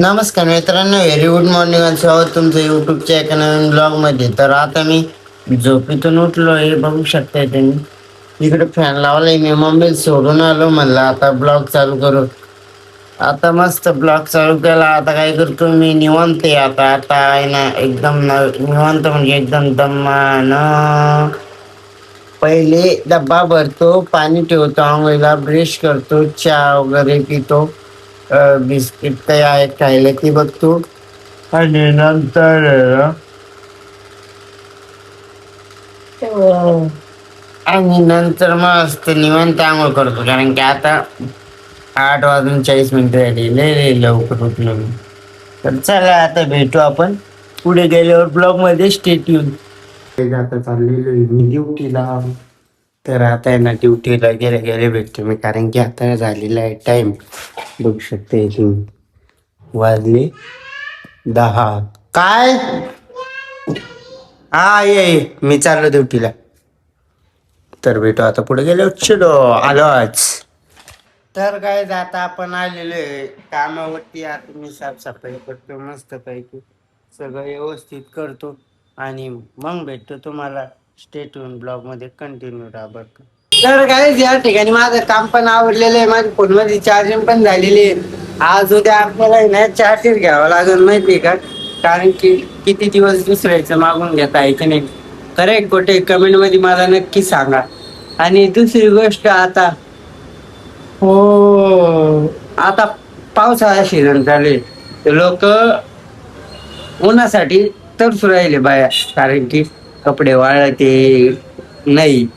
नमस्कार मित्रांनो, very good morning आणि स्वागत तुमचं यूट्यूबच्या एका नवीन ब्लॉगमध्ये. तर आता मी झोपेतून उठलो हे बघू शकताय तुम्ही. इकडे फॅन लावलाय, मी मम्मीला सोडून आलो, म्हणलं आता ब्लॉग चालू करू. आता मस्त ब्लॉग चालू केला. आता काय करतो मी, निवांत आहे आता. आता आहे ना एकदम निवांत, म्हणजे एकदम दम्मान. पहिले डब्बा भरतो, पाणी ठेवतो, आंघोळीला ब्रश करतो, चहा वगैरे पितो, बिस्किट काही आहे खायला ती बघतो, आणि नंतर मस्त निवांत आंघोळ करतो. कारण की आता 8:40 झाली, लय लवकर उठलो मी. तर चला आता भेटू आपण पुढे गेल्यावर ब्लॉग मध्ये. स्टेट येऊन आता चाललेलो मी ड्युटीला. तर आता आहे ना ड्युटीला गेले गेले भेटतो मी, कारण की आता झालेला आहे टाइम. बघू शकते तुम्ही, वाजले 10. काय? हा ये मी चाललो ड्युटीला. तर भेटू आता पुढे गेलो. चलो आलोच. तर काय आता आपण आलेलो आहे कामावरती. आता मी साफसफाई करतो मस्त पैकी, सगळं व्यवस्थित करतो आणि मग भेटतो तुम्हाला. स्टेट होऊन ब्लॉग मध्ये कंटिन्यू राहा बरं का. तर काय या ठिकाणी माझं काम पण आवडलेलं आहे, माझ्या फोनमध्ये चार्जिंग पण झालेली आहे. आज उद्या आपल्याला ना चार्जर घ्यावं लागेल, माहिती का? कारण की किती दिवस दुसऱ्याचं मागून घेता आहे की नाही. करेक्ट कुठे कमेंट मध्ये मला नक्की सांगा. आणि दुसरी गोष्ट, आता हो आता पावसाळा सीझन चालू, लोक उन्हासाठी तरसू राहिले बाया. कारण की कपडे वाळते नाही.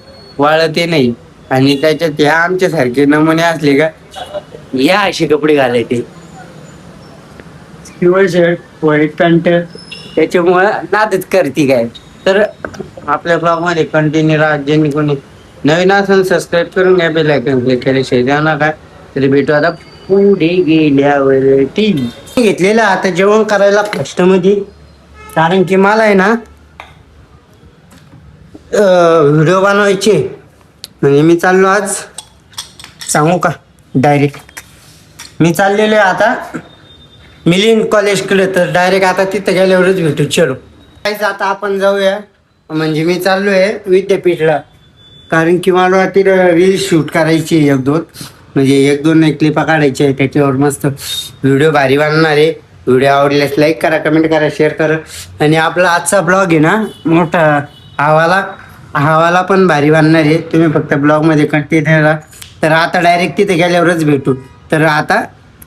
आणि त्याच्यात ह्या आमच्यासारखे नमुने असले का, या असे कपडे घालायचे, पिवळ शर्ट व्हाईट पॅन्ट, त्याच्यामुळं नादच करते काय. तर आपल्या ब्लॉग मध्ये कंटिन्यू राहा. ज्यांनी कोणी नवीन असेल सबस्क्राईब करून घ्या, बेल आयकॉन क्लिक केल्याशिवाय जाऊ नका. तरी भेटू आता पुढे गेल्यावर. टीम घेतलेलं आता जेवण करायला फर्स्ट मध्ये, कारण की मला आहे ना व्हिडिओ बनवायचे. म्हणजे मी चाललो आज, सांगू का डायरेक्ट, मी चाललेलो आहे आता मिलिंद कॉलेजकडे. तर डायरेक्ट आता तिथं गेल्यावरच भेटू. चलो काहीच आता आपण जाऊया. म्हणजे मी चाललो आहे विद्यापीठला, कारण की मला तिथं रील शूट करायची एक दोन क्लिपा काढायची आहे. त्याच्यावर मस्त व्हिडिओ भारी बनणार आहे. व्हिडिओ आवडल्यास लाईक करा, कमेंट करा, शेअर करा. आणि आपला आजचा ब्लॉग आहे ना मोठा, हवाला पण भारी बनणार आहे. तुम्ही फक्त ब्लॉगमध्ये कंटिन्यू राहा. तर आता डायरेक्ट तिथे गेल्यावरच भेटू. तर आता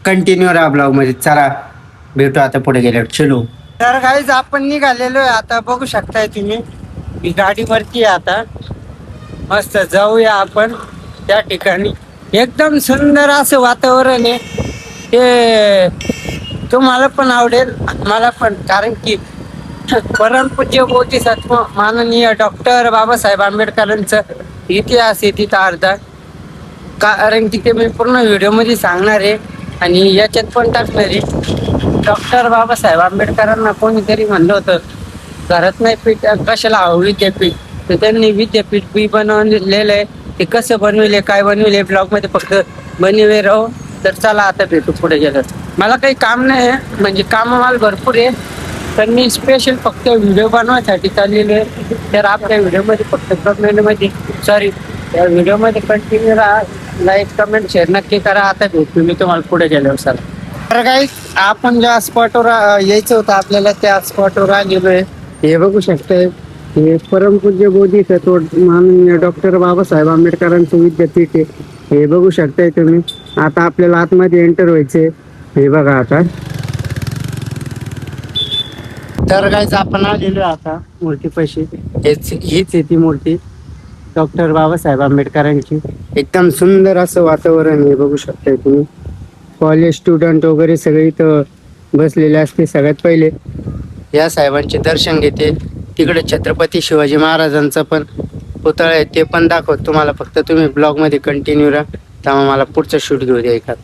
कंटिन्यू राहा ब्लॉगमध्ये. चला भेटू आता पुढे गेल्यावर. चलो. तर काहीच आपण निघालेलो आहे आता, बघू शकताय तुम्ही. मी गाडीवरती आहे आता. मस्त जाऊया आपण त्या ठिकाणी. एकदम सुंदर असं वातावरण आहे, ते तुम्हाला पण आवडेल मला पण. कारण की परमपूज्य बोधिसत्व माननीय डॉक्टर बाबासाहेब आंबेडकरांचं इतिहास आहे तिथं अर्धा. कारण की ते मी पूर्ण व्हिडिओमध्ये सांगणार आहे आणि याच्यात पण टाकणार आहे. डॉक्टर बाबासाहेब आंबेडकरांना कोणीतरी म्हणलं होतं घरात नाही पीठ कशाला हवं विद्यापीठ, तर त्यांनी विद्यापीठ बी बनवलेलं आहे. ते कसं बनविले, काय बनविले, ब्लॉग मध्ये फक्त बनवे राहू. तर चला आता भेटू पुढे गेलं. मला काही काम नाही आहे, म्हणजे काम मला भरपूर आहे, तर मी स्पेशल फक्त व्हिडिओ बनवायसाठी चाललेलो आहे. तर आपल्या व्हिडिओमध्ये फक्त त्या व्हिडिओमध्ये कंटिन्यू राहा. लाईक कमेंट शेअर नक्की करा. आता भेटू मी तुम्हाला पुढे गेल्यावर. सर तर काही आपण ज्या स्पॉटवर यायचं होतं आपल्याला, त्या स्पॉटवर आलेलो आहे. हे बघू शकताय, हे परमपूज्य बोधिसत्व माननीय डॉक्टर बाबासाहेब आंबेडकरांचं विद्यापीठ आहे. हे बघू शकताय तुम्ही. आता आपल्याला आतमध्ये एंटर व्हायचंय. हे बघा आता. तर काहीच आपण आलेलो आता मूर्ती पैसे. हीच आहे ती मूर्ती डॉक्टर बाबासाहेब आंबेडकरांची. एकदम सुंदर असं वातावरण हे बघू शकताय तुम्ही. कॉलेज स्टुडंट वगैरे सगळे इथं बसलेले असते. सगळ्यात पहिले या साहेबांचे दर्शन घेते. तिकडे छत्रपती शिवाजी महाराजांचा पण पुतळा आहे, ते पण दाखवत तुम्हाला. फक्त तुम्ही ब्लॉग मध्ये कंटिन्यू राहा. त्यामुळे मला पुढचं शूट घेऊ द्या एखाद.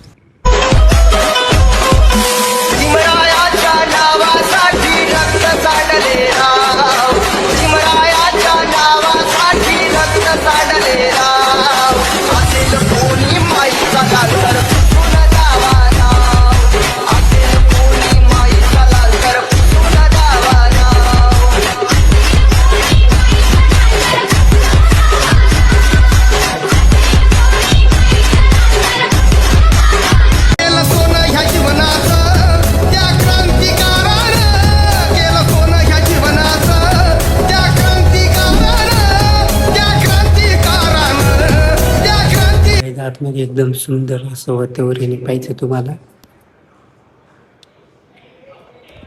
एकदम सुंदर असं वातावरण पाहिजे तुम्हाला.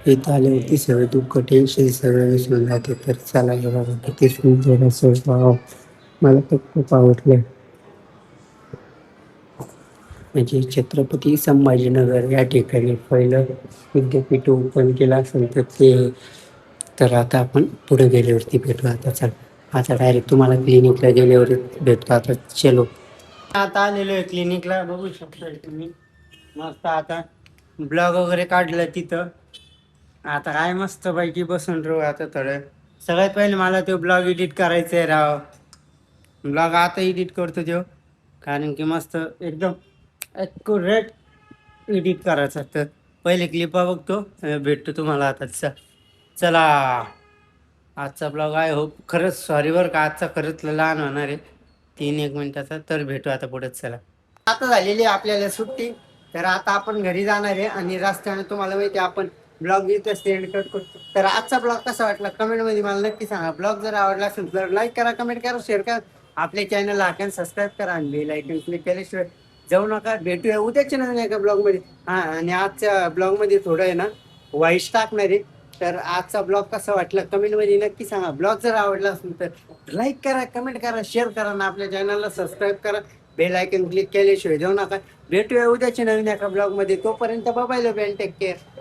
इथं आल्यावरती सगळं दुःख टेन्शन सगळं विसरून जाते. तर चला हे बघा किती सुंदर असं वाव, मला तर खूप आवडलं. म्हणजे छत्रपती संभाजीनगर या ठिकाणी पहिलं विद्यापीठ ओपन केलं असेल तर ते. तर आता आपण पुढे गेल्यावरती भेटू. आता चल, आता डायरेक्ट तुम्हाला क्लिनिकला गेल्यावर भेटतो. आता चलो. आता आलेलो आहे क्लिनिकला, बघू शकता तुम्ही. मस्त आता ब्लॉग वगैरे काढलं तिथं. आता काय मस्त पैकी बसून राहू आता थोडं. सगळ्यात पहिले मला तो ब्लॉग एडिट करायचा आहे राव. ब्लॉग आता एडिट करतो तो, कारण की मस्त एकदम ॲक्युरेट एडिट करायचा. तर पहिले क्लिपा बघतो, भेटतो तुम्हाला आता. चला, आजचा ब्लॉग आहे हो. खरंच सॉरी बरं का, आजचा खरंच लहान होणार आहे 3-1 मिनिटाचा. तर भेटू आता पुढेच. चला, आता झालेली आहे आपल्याला सुट्टी. तर आता आपण घरी जाणार आहे आणि रस्त्याने तुम्हाला माहिती आहे आपण ब्लॉग इथं सेंड करतो. तर आजचा ब्लॉग कसा वाटला कमेंटमध्ये मला नक्की सांगा. ब्लॉग जर आवडला असेल तर लाईक करा, कमेंट करा, शेअर करा. आपल्या चॅनलला आयकॉन सबस्क्राईब करा आणि बेल आयकॉन क्लिक केल्याशिवाय जाऊ नका. भेटूया उद्याच्या नवीन एका ब्लॉगमध्ये. हां, आणि आजच्या ब्लॉगमध्ये थोडं आहे ना वॉइस टाकणार आहे. तर आजचा ब्लॉग कसा वाटला कमेंटमध्ये नक्की सांगा. ब्लॉग जर आवडला असेल तर लाईक करा, कमेंट करा, शेअर करा आणि आपल्या चॅनलला सबस्क्राईब करा. बेल आयकॉन क्लिक केल्याशिवाय जाऊ नका. भेटूया उद्याच्या नवीन एका ब्लॉगमध्ये. तोपर्यंत बाय बाय, टेक केअर.